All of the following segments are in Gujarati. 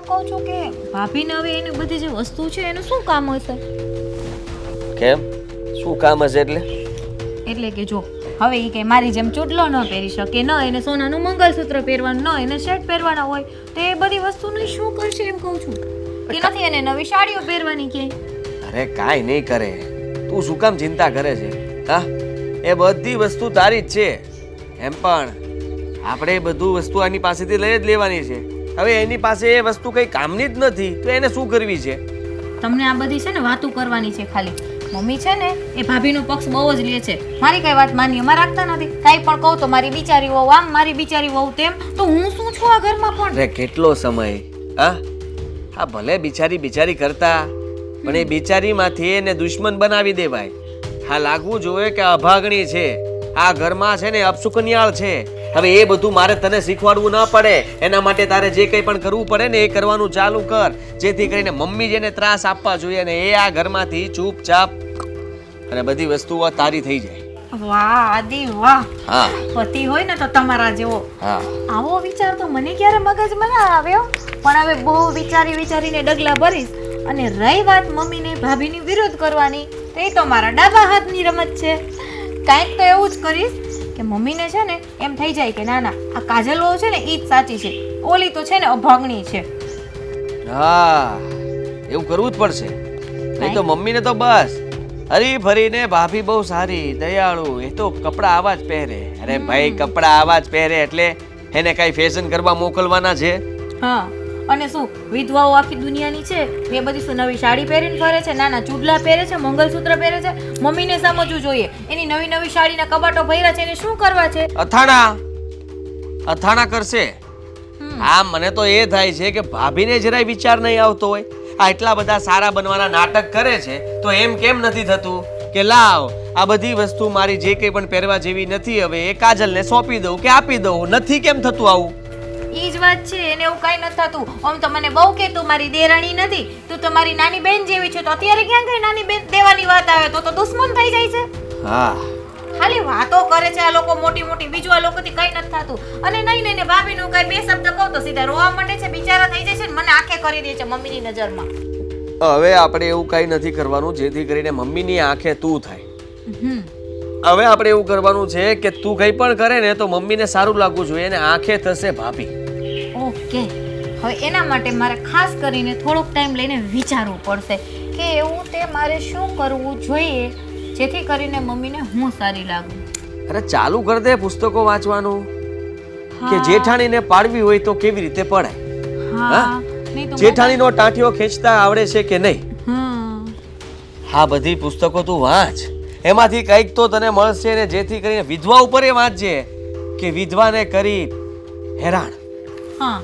કહું છું કે ભાભીને હવે એની બધી જે વસ્તુ છે એનું શું કામ હશે? કેમ શું કામ હશે એટલે કે જો હવે એ કે મારી જેમ ચૂડલો ન પહેરી શકે, ન એને સોનાનું મંગલસૂત્ર પહેરવાનું, ન એને શર્ટ પહેરવાના હોય, તો એ બધી વસ્તુનું શું કરશે એમ કહું છું. કે નથી એને નવી સાડીઓ પહેરવાની કે? અરે કાંઈ નહીં કરે, તું શું કામ ચિંતા કરે છે? હા, એ બધી વસ્તુ તારી જ છે. એમ પણ આપણે બધું વસ્તુ આની પાસેથી લઈ જ લેવાની છે. હવે એની પાસે એ વસ્તુ કઈ કામની જ નથી તો એને શું કરવી છે? તમને આ બધી છે ને વાતું કરવાની છે ખાલી. મમ્મી છે ને એ ભાભીનો પક્ષ બહુ જ લે છે. મારી કઈ વાત માન્યમાં રાખતા નથી. કાંઈ પણ કહું તો મારી બિચારી વહુ આમ, મારી બિચારી વહુ તેમ, તો હું શું છું આ ઘરમાં પણ? અરે કેટલો સમય હા ભલે બિચારી કરતા, પણ એ બિચારીમાંથી એને દુશ્મન બનાવી દેવાય. હા લાગવું જોઈએ કે અભાગણી છે, આ ઘરમાં છે ને અપશુકનિયાળ છે. હવે એ બધું મારે તને શીખવાડવું ન પડે. એના માટે તારે જે કંઈ પણ કરવું પડે ને એ કરવાનું ચાલુ કર, જેથી કરીને મમ્મી જેને ત્રાસ આપવા જોઈએ ને એ આ ઘરમાંથી ચૂપચાપ અને બધી વસ્તુઓ તારી થઈ જાય. વાહ આદિ વાહ. હા, પતિ હોય ને તો તમારા જેવો. હા, આવો વિચાર તો મને ક્યારે મગજમાં ના આવ્યો. પણ હવે બહુ વિચારીને ડગલા ભરીશ. અને રહી વાત મમ્મીને ભાભીની વિરોધ કરવાની, તો એ તો મારા ડાબા હાથની રમત છે. કાંઈક તો એવું જ કરીશ કે મમ્મીને છે ને એમ થઈ જાય કે ના ના આ કાજલ વહુ છે ને ઈ જ સાચી છે, ઓલી તો છે ને અભાગણી છે. હા, એવું કરવું જ પડશે. નહીં તો મમ્મીને તો બસ હરી ફરીને ભાભી બહુ સારી દયાળુ, એ તો કપડા આવા જ પહેરે. અરે ભાઈ કપડા આવા જ પહેરે એટલે એને કઈ ફેશન કરવા મોકલવાના છે? હા, અને શું વિધવાઓ આખી દુનિયાની છે, એ બધી શું નવી સાડી પહેરીને ફરે છે, નાના ચૂડલા પહેરે છે, મંગલસૂત્ર પહેરે છે. મમ્મીને સમજવું જોઈએ એની નવી સાડીના કબાટો ભર્યા છે, એને શું કરવા છે? અથાણા કરશે. હા, મને તો એ થાય છે કે ભાભીને જરાય વિચાર નહીં આવતો હોય. આ એટલા બધા સારા બનવાના નાટક કરે છે તો એમ કેમ નથી થતું કે લાવ આ બધી વસ્તુ મારી જે કંઈ પણ પહેરવા જેવી નથી, હવે એ કાજલને સોંપી દઉં કે આપી દઉં? નથી કેમ થતું આવું? ઈ જ વાત છે, એને એવું કઈ નથી થતું. આમ તો મને બહુ કે તું મારી દેરાણી નથી, તું તો મારી નાની બેન જેવી છે, તો અત્યારે ક્યાં ગઈ નાની બેન દેવાની વાત આવે તો દુશ્મન થઈ જાય છે. હા, ખાલી વાતો કરે છે આ લોકો મોટી, બીજું આ લોકોથી કઈ નથી થતું. અને નહીં ને ભાભીનું કઈ બે શબ્દ કહું તો સીધા રોવા માંડે છે, બિચારા થઈ જાય છે ને મને આંખે કરી દે છે મમ્મીની નજરમાં. હવે આપણે એવું કઈ નથી કરવાનું જેથી કરીને મમ્મીની આંખે તું થાય. હવે આપણે એવું કરવાનું છે કે તું કંઈ પણ કરે ને તો મમ્મીને સારું લાગવું જોઈએ અને આંખે થશે ભાભી. ઓકે, હવે એના માટે મારે ખાસ કરીને થોડોક ટાઈમ લઈને વિચારવું પડશે કે એવું તે મારે શું કરવું જોઈએ જેથી કરીને મમ્મીને હું સારી લાગું. અરે ચાલુ કર દે પુસ્તકો વાંચવાનું, કે જેઠાણીને પાડવી હોય તો કેવી રીતે પડાય. હા, જેઠાણીનો ટાંટિયો ખેંચતા આવડે છે કે નહીં? હા, બધી પુસ્તકો તું વાંચ, એમાંથી કંઈક તો તને મળશે ને જેથી કરીને વિધવા ઉપર એ વાંચજે કે વિધવાને કરી હેરાન. હા,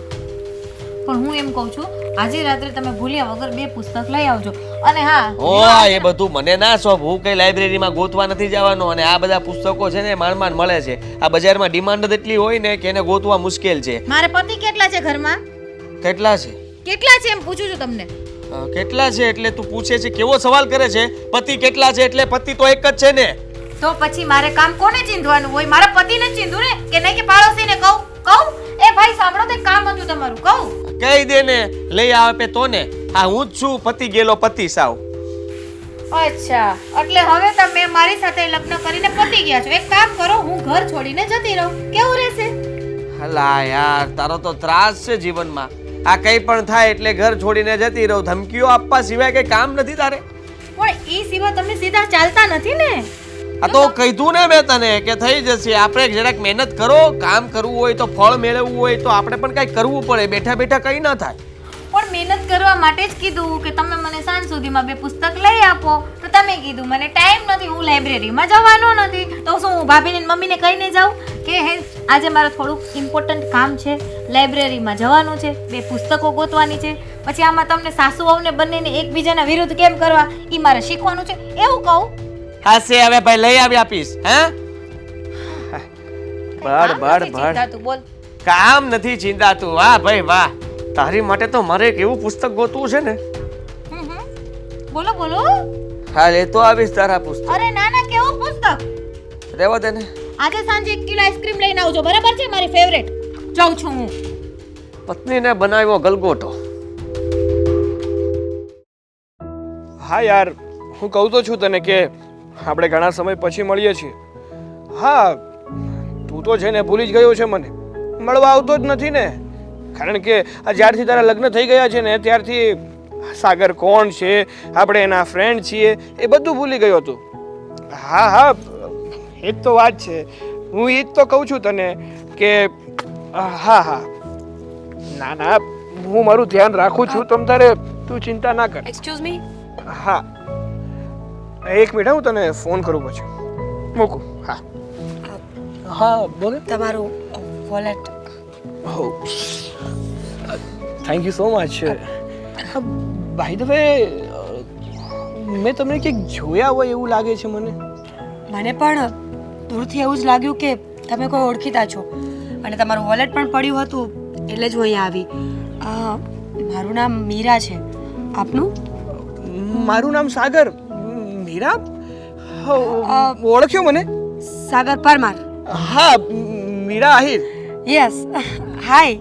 પણ હું એમ કહું છું આજે રાત્રે તમે ભૂલ્યા વગર 2 પુસ્તક લઈ આવજો. અને હા, એ બધું મને ના સોંપ, હું કઈ લાઇબ્રેરીમાં ગોતવા નથી જવાનો. અને આ બધા પુસ્તકો છે ને માંડ મળે છે. આ બજારમાં ડિમાન્ડ જ એટલી હોય ને કે એને ગોતવા મુશ્કેલ છે. મારે પતિ કેટલા છે ઘરમાં? કેટલા છે એમ પૂછું છું તમને. કેટલા છે એટલે તું પૂછે છે? કેવો સવાલ કરે છે? પતિ કેટલા છે એટલે પતિ તો એક જ છે ને. તો પછી મારે કામ કોને ચીંધવાનું હોય? મારા પતિને જ ચીંધું ને, કે નહીં કે પાડોશીને કહું? એ ભાઈ સાંભળો, તે કામ હતું તમારું, કહું? કહી દે ને, લઈ આવે તો ને. હા, હું જ છું પતિ ગયેલો પતિ સાવ. અચ્છા, એટલે હવે તમે મારી સાથે લગ્ન કરીને પતી ગયા છો. એક કામ કરો, હું ઘર છોડીને જતી રહું, કેવું રહેશે? હલા યાર, તારો તો ત્રાસ છે જીવનમાં. આ કંઈ પણ થાય એટલે ઘર છોડીને જતી રહું, ધમકીઓ આપવા સિવાય કઈ કામ નથી તારે? પણ એ સિવાય તમે સીધા ચાલતા નથી ને. આ તો કીધું ને મેં તને કે થઈ જશે. આપણે જરાક મહેનત કરો, કામ કરવું હોય તો ફળ મેળવવું હોય તો આપણે પણ કઈ કરવું પડે. બેઠા બેઠા કઈ ના થાય. પણ મહેનત કરવા માટે જ કીધું કે તમે મને સાંજ સુધીમાં 2 પુસ્તક લઈ આપો, તો તમે કીધું મને ટાઈમ નથી, હું લાઇબ્રેરીમાં જવાનો નથી. તો શું હું ભાભીને મમ્મીને કહીને જાઉં કે આજે મારે થોડુંક ઇમ્પોર્ટન્ટ કામ છે, લાઇબ્રેરીમાં જવાનું છે, 2 પુસ્તકો ગોતવાની છે. પછી આમાં તમને સાસુ વહુને બંનેને એકબીજાના વિરુદ્ધ કેમ કરવા એ મારે શીખવાનું છે, એવું કહું? હાસે હવે ભાઈ લઈ આવી આપીશ. બળ બોલ. કામ નથી ચિંતાતું. વાહ ભાઈ વાહ, તારી માટે તો મારે એક એવું પુસ્તક ગોતવું છે ને. બોલો. હા, લેતો આવીશ તારા પુસ્તક. અરે ના, કેવું પુસ્તક? રહેવા દે ને. આજે સાંજે 1 કિલો આઈસ્ક્રીમ લઈને આવજો, બરાબર છે? મારી ફેવરેટ. જાઉં છું હું. પત્નીને બનાવ્યો ગલગોટો. હા યાર, હું કહું તો છું તને કે આપણે ઘણા સમય પછી મળીએ છીએ. હા, તું તો છે ને ભૂલી જ ગયો છે મને, મળવા આવતો જ નથી ને. કારણ કે આ જ્યારથી તારા લગ્ન થઈ ગયા છે ને ત્યારથી સાગર કોણ છે, આપણે એના ફ્રેન્ડ છીએ, એ બધું ભૂલી ગયો તું. હા હા, એ જ તો વાત છે. હું એ જ તો કહું છું તને કે હા હા, ના ના, હું મારું ધ્યાન રાખું છું, તમ તારે તું ચિંતા ના કર. Excuse me. હા, એક મિનિટ, હું તને ફોન કરું પછી. મૂકું. હા હા, બોલે. તમારું wallet. Oh, thank you so much. By the way, મેં તમને ક્યાંક જોયા હોય એવું લાગે છે મને. મને પણ દૂરથી એવું જ લાગ્યું કે તમે કોઈ ઓળખીતા છો, અને તમારું વોલેટ પણ પડ્યું હતું એટલે જ હું અહીંયા આવી. મારું નામ મીરા છે. આપનું? મારું નામ સાગર. મીરા? ઓળખ્યો મને? સાગર પરમાર. હા, મીરા આહિર. યસ, હાય.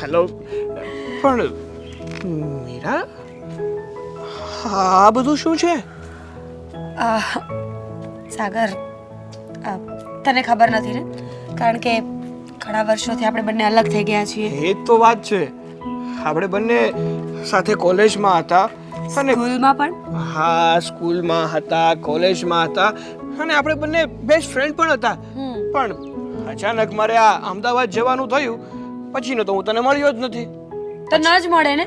હેલો. પણ મીરા, આ બધું શું છે? સાગર, તને ખબર નથી ને, કારણ કે ઘણા વર્ષોથી આપણે બંને અલગ થઈ ગયા છીએ. એ જ તો વાત છે. આપણે બંને સાથે કોલેજમાં હતા અને સ્કૂલમાં પણ. હા, સ્કૂલમાં હતા, કોલેજમાં હતા, અને આપણે બંને બેસ્ટ ફ્રેન્ડ પણ હતા. પણ અચાનક મારે આ અમદાવાદ જવાનું થયું પછીનો તો હું તને મળ્યો જ નથી. તો ન જ મળે ને.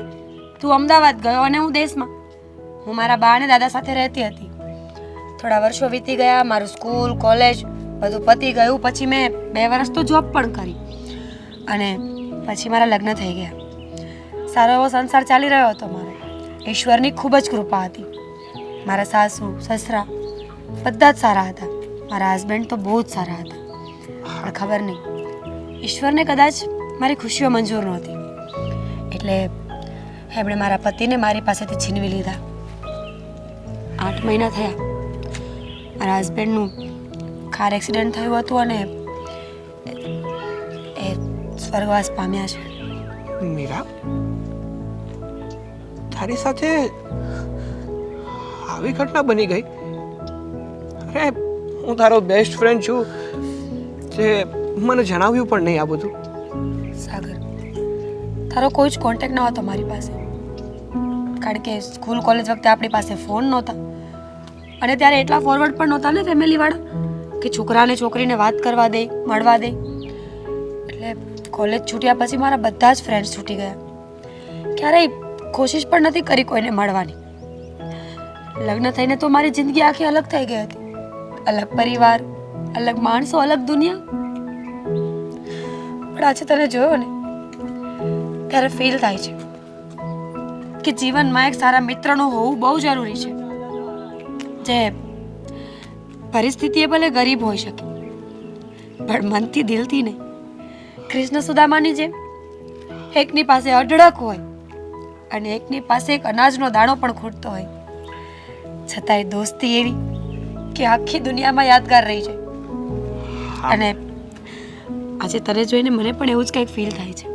તું અમદાવાદ ગયો અને હું દેશમાં. હું મારા બા અને દાદા સાથે રહેતી હતી. થોડા વર્ષો વીતી ગયા, મારું સ્કૂલ કોલેજ બધું પતી ગયું. પછી મેં 2 વર્ષ તો જોબ પણ કરી, અને પછી મારા લગ્ન થઈ ગયા. સારો એવો સંસાર ચાલી રહ્યો હતો મારો. ઈશ્વરની ખૂબ જ કૃપા હતી. મારા સાસુ સસરા બધા જ સારા હતા. મારા હસબન્ડ તો બહુ જ સારા હતા. પણ ખબર નહીં, ઈશ્વરને કદાચ મારી ખુશીઓ મંજૂર નહોતી, એટલે એમણે મારા પતિને મારી પાસેથી છીનવી લીધા. 8 મહિના થયા. મારા હસબન્ડનું કાર એક્સિડન્ટ થયું હતું અને એ સ્વર્ગવાસ પામ્યા છે. મીરા, તારી સાથે આવી ઘટના બની ગઈ? અરે, હું તારો બેસ્ટ ફ્રેન્ડ છું, તે મને જણાવ્યું પણ નહીં આ બધું. સાગર, તારો કોઈ જ કોન્ટેક્ટ ન હતો મારી પાસે, કારણ કે સ્કૂલ કોલેજ વખતે આપણી પાસે ફોન નહોતા, અને ત્યારે એટલા ફોરવર્ડ પણ નહોતા ને ફેમિલીવાળા કે છોકરાને છોકરીને વાત કરવા દે, મળવા દે. એટલે કોલેજ છૂટ્યા પછી મારા બધા જ ફ્રેન્ડ્સ છૂટી ગયા. ક્યારેય કોશિશ પણ નથી કરી કોઈને મળવાની. લગ્ન થઈને તો મારી જિંદગી આખી અલગ થઈ ગઈ હતી. અલગ પરિવાર, અલગ માણસો, અલગ દુનિયા. પણ આજે તને જોયો ને ત્યારે ફીલ થાય છે કે જીવનમાં એક સારા મિત્રનું હોવું બહુ જરૂરી છે, જે પરિસ્થિતિ એ ભલે ગરીબ હોઈ શકે પણ મનથી દિલથી નહીં. કૃષ્ણ સુદામાની જેમ એકની પાસે અઢળક હોય અને એકની પાસે એક અનાજનો દાણો પણ ખૂટતો હોય, છતાંય દોસ્તી એવી કે આખી દુનિયામાં યાદગાર રહી છે. અને આજે તને જોઈને મને પણ એવું જ કંઈક ફીલ થાય છે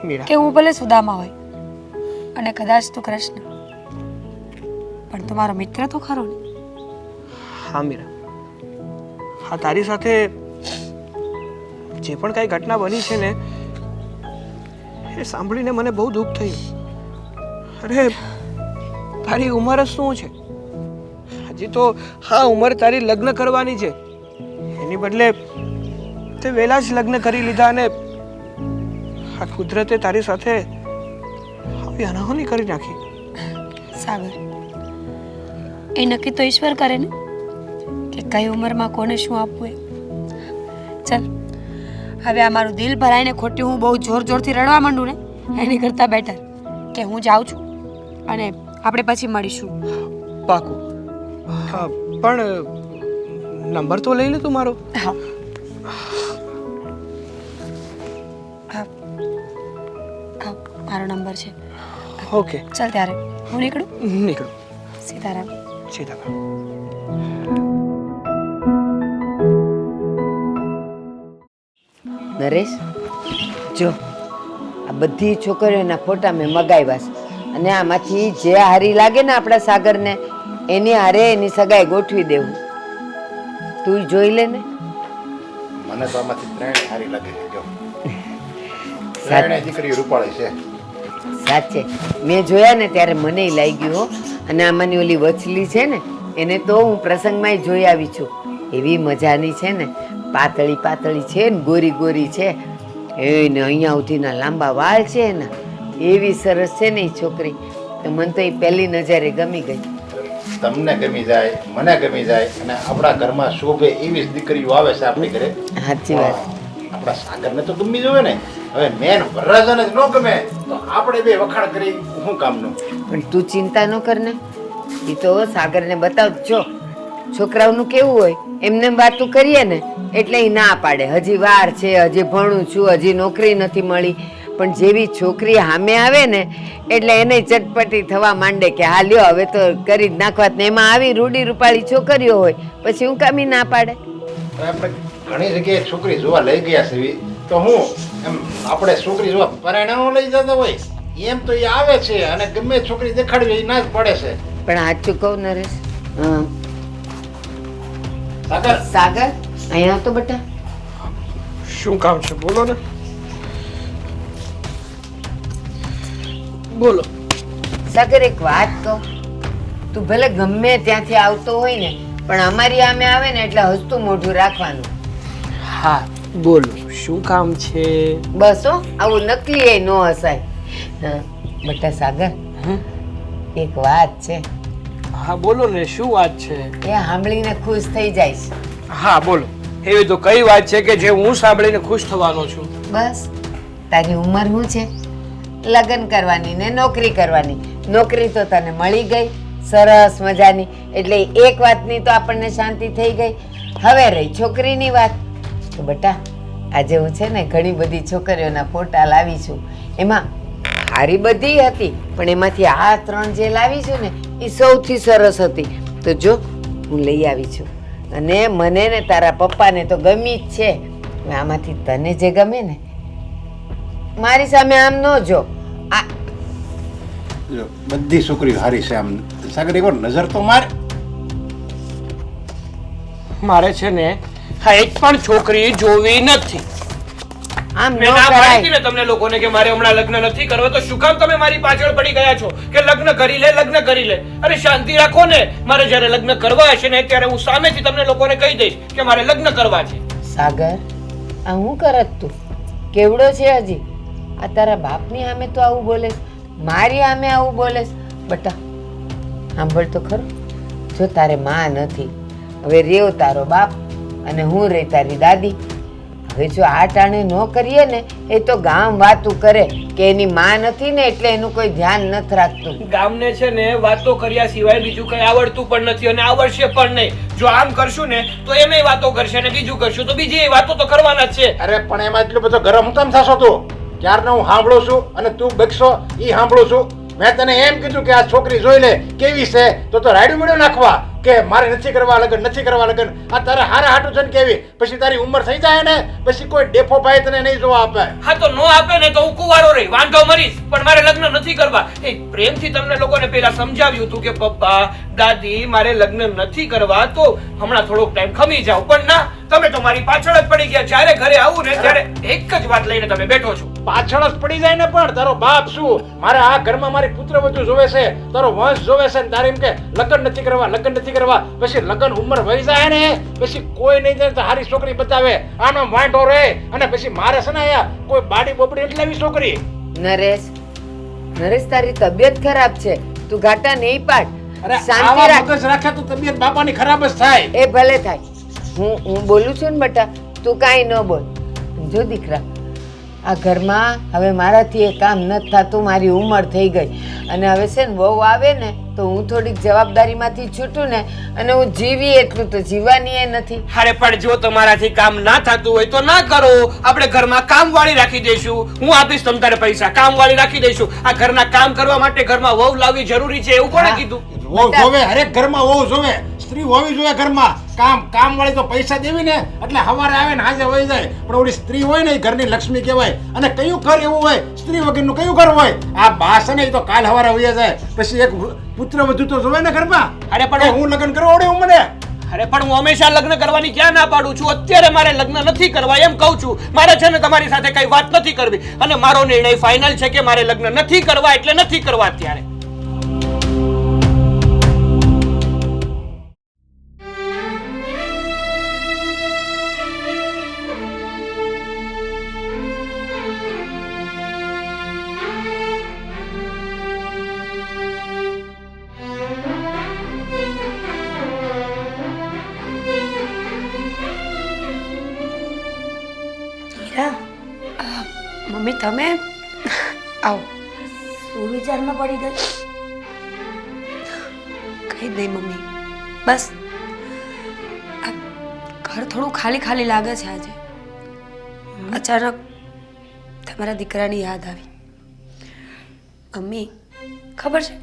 મીરા, કે હું ભલે સુદામા હોય અને કદાચ તું કૃષ્ણ, પણ તું મારો મિત્ર તો ખરો ને. હા મીરા, હા, તારી સાથે જે પણ કાંઈ ઘટના બની છે ને એ સાંભળીને મને બહુ દુઃખ થયું. અરે, તારી ઉંમર જ શું છે? હજી તો હા ઉંમર તારી લગ્ન કરવાની છે, એની બદલે તે વહેલા જ લગ્ન કરી લીધા, અને આ કુદરતે તારી સાથે આવી અનહોની કરી નાખી. સાગર, એ નક્કી તો ઈશ્વર કરે ને કે કઈ ઉંમરમાં કોને શું આપવું એ. ચાલ, હવે આ મારું દિલ ભરાઈને ખોટી હું બહુ જોર જોરથી રડવા માંડું ને એની કરતાં બેટર કે હું જાઉં છું અને આપણે પછી મળીશું. પાકું. હા, પણ નંબર તો લઈ લે તું મારો. હા હા, હા, મારો નંબર છે. ઓકે, ચાલ ત્યારે હું નીકળું. નીકળો. સીતારામ. સીતારામ. નરેશ, જો આ બધી છોકરીઓના ફોટા મેં મગાવ્યા છે. અને આમાંથી જે હારી લાગે ને આપણા સાગરને એની હારે એની સગાઈ ગોઠવી દેવું. તું જોઈ લે ને. મને તો આમાંથી ત્રણ સારી લાગે છે જો ત્રણેય દીકરી રૂપાળી છે. સાચે મેં જોયા ને ત્યારે મને લાગ્યું હો. અને આમાંની ઓલી વચલી છે ને એને તો હું પ્રસંગમાં જોઈ આવી છું. એવી મજાની છે ને, પાતળી પાતળી છે ને ગોરી ગોરી છે. એને અહીંયા સુધીના લાંબા વાળ છે એના. એવી સરસ છે ને એ છોકરી. તો મને તો એ પહેલી નજરે ગમી ગઈ. તમને ગમી જાય, મને ગમી જાય અને આપણા ઘરમાં શોભે એવી જ દીકરીઓ આવે છે આપણી ઘરે. સાચી વાત. આપણા સાગરને તો ગમી જોવે ને. હવે મેન વરરાજાને જ ન ગમે તો આપણે બે વખાણ કરી શું કામનું? પણ તું ચિંતા ન કર ને. એ તો સાગરને બતાવજો. છોકરાઓનું કેવું હોય, એમને વાતું કરીએ ને એટલે એ ના પાડે. હજી વાર છે, હજી ભણું છું, હજી નોકરી નથી મળી. પણ જેવી છોકરી સામે આવે ને એટલે એને ચટપટી થવા માંડે કે હા લ્યો હવે તો કરી જ નાખવા. ને એમાં આવી રૂડી રૂપાળી છોકરીઓ હોય પછી હું કામી ના પાડે. હવે આપણે ઘણી જગ્યાએ છોકરી જોવા લઈ ગયા છે તો હું એમ આપણે છોકરી જોવા પરિણામો લઈ જતા હોય એમ તો એ આવે છે અને ગમે છોકરી દેખાડવી એ ના જ પડે છે. પણ સાચું કહું નરેશ, હા સાગર સાગર અહીંયા તો બેટા. શું કામ છે બોલો ને. બોલો. સાગર એક વાત કહું, તું ભલે ગમે ત્યાંથી આવતો હોય ને પણ અમારી સામે આવે ને એટલે હસતું મોઢું રાખવાનું. હા બોલો શું કામ છે. બસ હો, આવું નકલી એ નો હસાય. બેટા સાગર, એક વાત છે, હા બોલો ને શું વાત છે. એ સાંભળીને ખુશ થઈ જઈશ. હા બોલો. એવી તો કઈ વાત છે કે જે હું સાંભળીને ખુશ થવાનો છું. બસ તારી ઉંમર શું છે? લગ્ન કરવાની ને નોકરી કરવાની. નોકરી તો તને મળી ગઈ સરસ મજાની, એટલે એક વાતની તો આપણને શાંતિ થઈ ગઈ. હવે રહી છોકરીની વાત. તો બેટા આજે હું છે ને ઘણી બધી છોકરીઓના ફોટા લાવી છું. એમાં સારી બધી હતી પણ એમાંથી આ ત્રણ જે લાવી છું ને એ સૌથી સરસ હતી. તો જો હું લઈ આવી છું અને મને ને તારા પપ્પાને તો ગમી જ છે. હવે આમાંથી તને જે ગમે ને મારી સામે આમ ન જો. આ જો, બધી છોકરીઓ સારી છે આમ. સાગર એકવાર નજર તો માર. મારે છે ને હા એક પણ છોકરી જોવી નથી. આમ ન મેં ના પાડી હતી કરાય. ને તમને લોકોને કે મારે હમણાં લગ્ન નથી કરવા, તો શું કામ તમે મારી પાછળ પડી ગયા છો કે લગ્ન કરી લે લગ્ન કરી લે. અરે શાંતિ રાખો ને. મારે જ્યારે લગ્ન કરવા હશે ને ત્યારે હું સામેથી તમને લોકોને કહી દઈશ કે મારે લગ્ન કરવા છે. સાગર આ હું કરત તું? કેવડો છે હજી? આ તારા બાપની સામે તો આવું બોલે, મારી સામે આવું બોલે. બટા સાંભળ તો ખરો, જો તારે માં નથી, હવે રેવ તારો બાપ અને હું રહી તારી દાદી. હવે જો આ ટાણે ન કરીએ ને એ તો ગામ વાતું કરે કે એની માં નથી ને એટલે એનું કોઈ ધ્યાન નથી રાખતું. ગામને છે ને વાતો કર્યા સિવાય બીજું કઈ આવડતું પણ નથી અને આવડશે પણ નહીં. જો આમ કરશું ને તો એમેય વાતો કરશે અને બીજું કરશું તો બીજી વાતો તો કરવાના જ છે. અરે પણ એમાં એટલો બધો ગરમ હું કેમ થશો તું? ક્યારનો હું સાંભળું છું અને તું બગશો એ સાંભળું છું. મેં તને એમ કીધું કે આ છોકરી જોઈ લે કેવી છે તો રાયડું મીડું નાખવા કે મારે નથી કરવા લગન નથી કરવા લગન. આ તારે હારા હાટું છે ને કેવી? પછી તારી ઉંમર થઈ જાય ને પછી કોઈ ડેફો ભાઈ તને નહીં જોવા આપે. હા તો નો આપે ને તો હું કુંવારો રહી વાંધો મરીશ પણ મારે લગ્ન નથી કરવા. એ પ્રેમથી તમને લોકોને પેલા સમજાવ્યું હતું કે પપ્પા દાદી મારે લગ્ન નથી કરવા, તો હમણાં થોડોક ટાઈમ ખમી જાવ. પણ ના, તમે તો મારી પાછળ જ પડી ગયા. જ્યારે ઘરે આવું ને ત્યારે એક જ વાત લઈને તમે બેઠો છો. પાછળ જ પડી જાય ને પણ તારો બાપ શું? મારે આ ઘરમાં મારી પુત્રવધુ જોવે છે, તારો વંશ જોવે છે ને તારે એમ કે લગ્ન નથી કરવા લગ્ન નથી કરવા. પછી લગ્ન ઉંમર વહી જાય ને પછી કોઈ નહીં જાય તો હારી છોકરી બતાવે આનો વાંઢો રહે અને પછી મારે છે ને અહીંયા કોઈ બાડી બોબડી એટલે એવી છોકરી. નરેશ, નરેશ તારી તબિયત ખરાબ છે, તું ઘાટા નહીં પાડ. અરે શાંતિ આવા રાખ. મગજ રાખે તો તબિયત બાપાની ખરાબ જ થાય. એ ભલે થાય. હું બોલું છું ને બેટા, તું કાંઈ ન બોલ. જો દીકરા, આ ઘરમાં હવે મારાથી એ કામ નથી થતું. મારી ઉંમર થઈ ગઈ અને હવે છે ને વહુ આવે ને તો હું થોડીક જવાબદારીમાંથી છૂટું ને અને હું જીવી એટલું તો જીવવાની એ નથી. અરે પણ જો તમારાથી કામ ના થતું હોય તો ના કરો. આપણે ઘરમાં કામવાળી રાખી દઈશું. હું આપીશ તમ તારે પૈસા, કામવાળી રાખી દઈશું. આ ઘરના કામ કરવા માટે ઘરમાં વહુ લાવવી જરૂરી છે એવું કોણે કીધું? વહુ જોવે, હરેક ઘરમાં વહુ જોવે. સ્ત્રી હોવી જોઈએ ઘરમાં. કામ વાળી તો પૈસા દેવી ને એટલે સવારે આવે ને હાજે વહી જાય, પણ ઓલી સ્ત્રી હોય ને એ ઘરની લક્ષ્મી કહેવાય. અને કયું ઘર એવું હોય સ્ત્રી વગરનું કયું ઘર હોય? આ બા છે ને એ તો કાલ સવારે વહી જાય, પછી એક પુત્ર વધુ તો જોવે ને ઘરમાં. અરે પણ હું લગ્ન કરવા ઓડે હું મને અરે પણ હું હંમેશા લગ્ન કરવાની ક્યાં ના પાડું છું? અત્યારે મારે લગ્ન નથી કરવા એમ કહું છું. મારે છે ને તમારી સાથે કઈ વાત નથી કરવી, અને મારો નિર્ણય ફાઇનલ છે કે મારે લગ્ન નથી કરવા એટલે નથી કરવા અત્યારે. મમ્મી તમે આવો. શું વિચારમાં પડી ગઈ? કઈ નહીં મમ્મી, બસ આ ઘર થોડું ખાલી ખાલી લાગે છે આજે. અચાનક તમારા દીકરાની યાદ આવી. મમ્મી ખબર છે,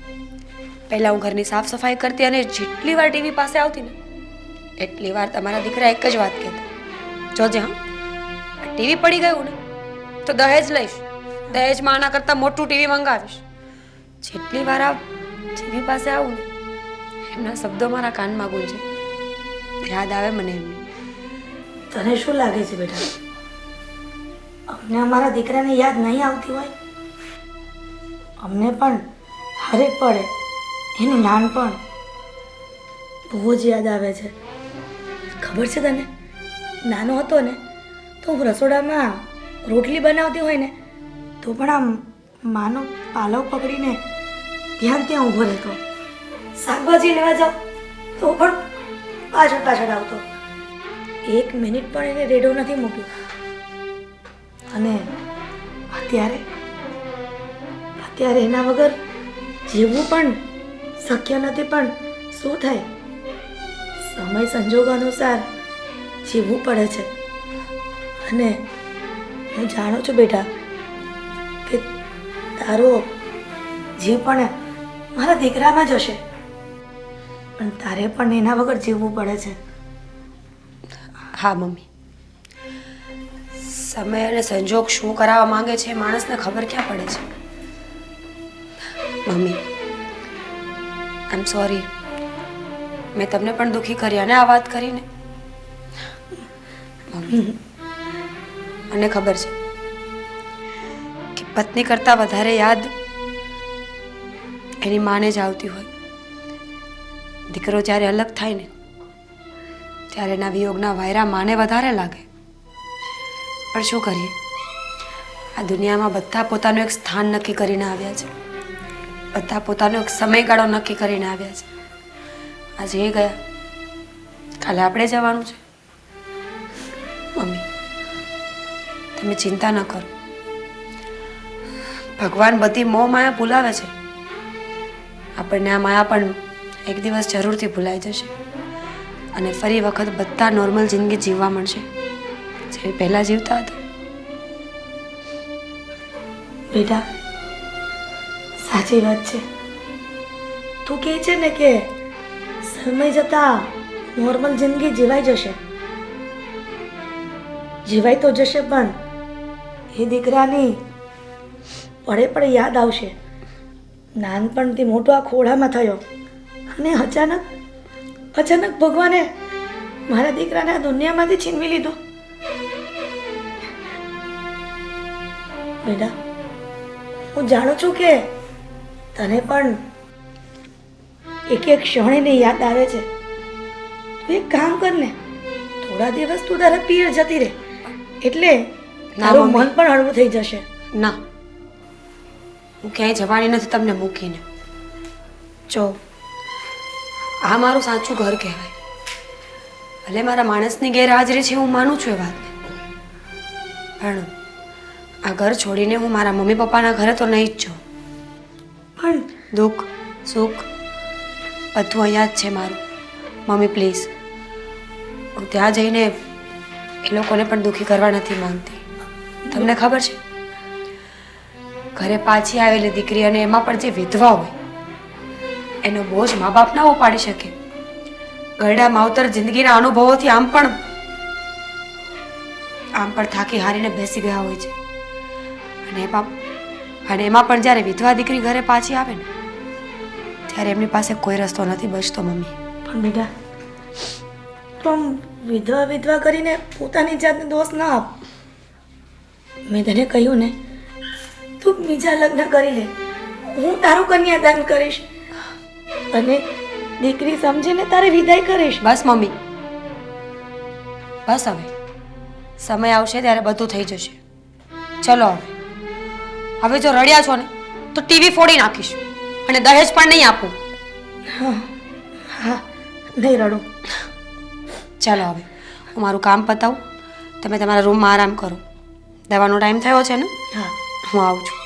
પહેલાં હું ઘરની સાફ સફાઈ કરતી અને જેટલી વાર ટીવી પાસે આવતી ને એટલી વાર તમારા દીકરા એક જ વાત કહેતા, જોજે હા ટીવી પડી ગયું ને તો દહેજ લઈશ, દહેજમાં આના કરતાં મોટું ટીવી મંગાવીશ. જેટલી વાર આ ટીવી પાસે આવું ને એમના શબ્દો મારા કાનમાં ગુંજે, યાદ આવે મને એમની. તને શું લાગે છે બેટા, અમને અમારા દીકરાને યાદ નહીં આવતી હોય? અમને પણ હરેક પડે એનું નાનપણ બહુ જ યાદ આવે છે. ખબર છે તને, નાનો હતો ને તો હું રસોડામાં રોટલી બનાવતી હોય ને તો પણ આમ માનો પાલવ પકડીને ત્યાં ઊભો રહેતો. શાકભાજી લેવા જાઓ તો પણ પાછળ આવતો. એક મિનિટ પણ એને રેડો નથી મૂક્યો. અને અત્યારે એના વગર જીવવું પણ શક્ય નથી. પણ શું થાય, સમય સંજોગ અનુસાર જીવવું પડે છે. અને હું જાણું છું બેટા કે તારો જીવ પણ મારા દીકરામાં જ હશે, પણ તારે પણ એના વગર જીવવું પડે છે. હા મમ્મી, સમય અને સંજોગ શું કરાવવા માંગે છે એ માણસને ખબર ક્યાં પડે છે. મમ્મી આઈ એમ સોરી, મેં તમને પણ દુઃખી કર્યા ને આ વાત કરીને. મમ્મી મને ખબર છે કે પત્ની કરતાં વધારે યાદ એની માને જ આવતી હોય. દીકરો જ્યારે અલગ થાય ને ત્યારે એના વિયોગના વાયરા માને વધારે લાગે. પણ શું કરીએ, આ દુનિયામાં બધા પોતાનું એક સ્થાન નક્કી કરીને આવ્યા છે, બધા પોતાનો એક સમયગાળો નક્કી કરીને આવ્યા છે. આજે એ ગયા, કાલે આપણે જવાનું છે. મમ્મી તમે ચિંતા ન કરો, ભગવાન બધી મોહ માયા ભૂલાવે છે. આપણને આ માયા પણ એક દિવસ જરૂરથી ભૂલાઈ જશે અને ફરી વખત બધા નોર્મલ જિંદગી જીવવા મળશે જેવી પહેલાં જીવતા હતા. બેટા સાચી વાત છે. તું કહે છે ને કે સમય જતા નોર્મલ જિંદગી જીવાઈ જશે. જીવાય તો જશે, પણ એ દીકરાની પડે પડે યાદ આવશે. નાનપણથી મોટો આ ખોળામાં થયો અને અચાનક ભગવાને મારા દીકરાને આ દુનિયામાંથી છીનવી લીધો. બેટા હું જાણું છું કે તને પણ એક એક ક્ષણે યાદ આવે છે. તું એક કામ કર ને, થોડા દિવસ તું તારા પિયર જતી રહે એટલે તારું મન પણ હળવું થઈ જશે. ના, હું ક્યાંય જવાની નથી તમને મૂકીને. જો આ મારું સાચું ઘર કહેવાય. ભલે મારા માણસની ગેરહાજરી છે હું માનું છું એ વાતને, પણ આ ઘર છોડીને હું મારા મમ્મી પપ્પાના ઘરે તો નહીં જ જાઉં. પણ દુઃખ સુખ બધું અહીંયા જ છે મારું. મમ્મી પ્લીઝ, હું ત્યાં જઈને એ લોકોને પણ દુઃખી કરવા નથી માંગતી. તમને ખબર છે, ઘરે પાછી આવેલી દીકરી અને એમાં પણ જે વિધવા હોય એનો બોજ મા બાપ ના ઉપાડી શકે. ગરડા માવતર જિંદગીના અનુભવોથી આમ પણ થાકી હારીને બેસી ગયા હોય છે અને એમાં પણ જ્યારે વિધવા દીકરી ઘરે પાછી આવે ને ત્યારે એમની પાસે કોઈ રસ્તો નથી બચતો મમ્મી. પણ બેટા તું આમ વિધવા કરીને પોતાની જાતને દોષ ના આપ. મેં તને કહ્યું ને તું બીજા લગ્ન કરી લે, હું તારું કન્યાદાન કરીશ અને દીકરી સમજીને તારે વિદાય કરીશ. બસ મમ્મી, બસ હવે સમય આવશે ત્યારે બધું થઈ જશે. ચલો હવે જો રડ્યા છો ને તો ટીવી ફોડી નાખીશ અને દહેજ પણ નહીં આપું. હા નહીં રડું. ચાલો હવે હું મારું કામ પતાવું, તમે તમારા રૂમમાં આરામ કરો. દવાનો ટાઈમ થયો છે ને? હા હું આવું છું.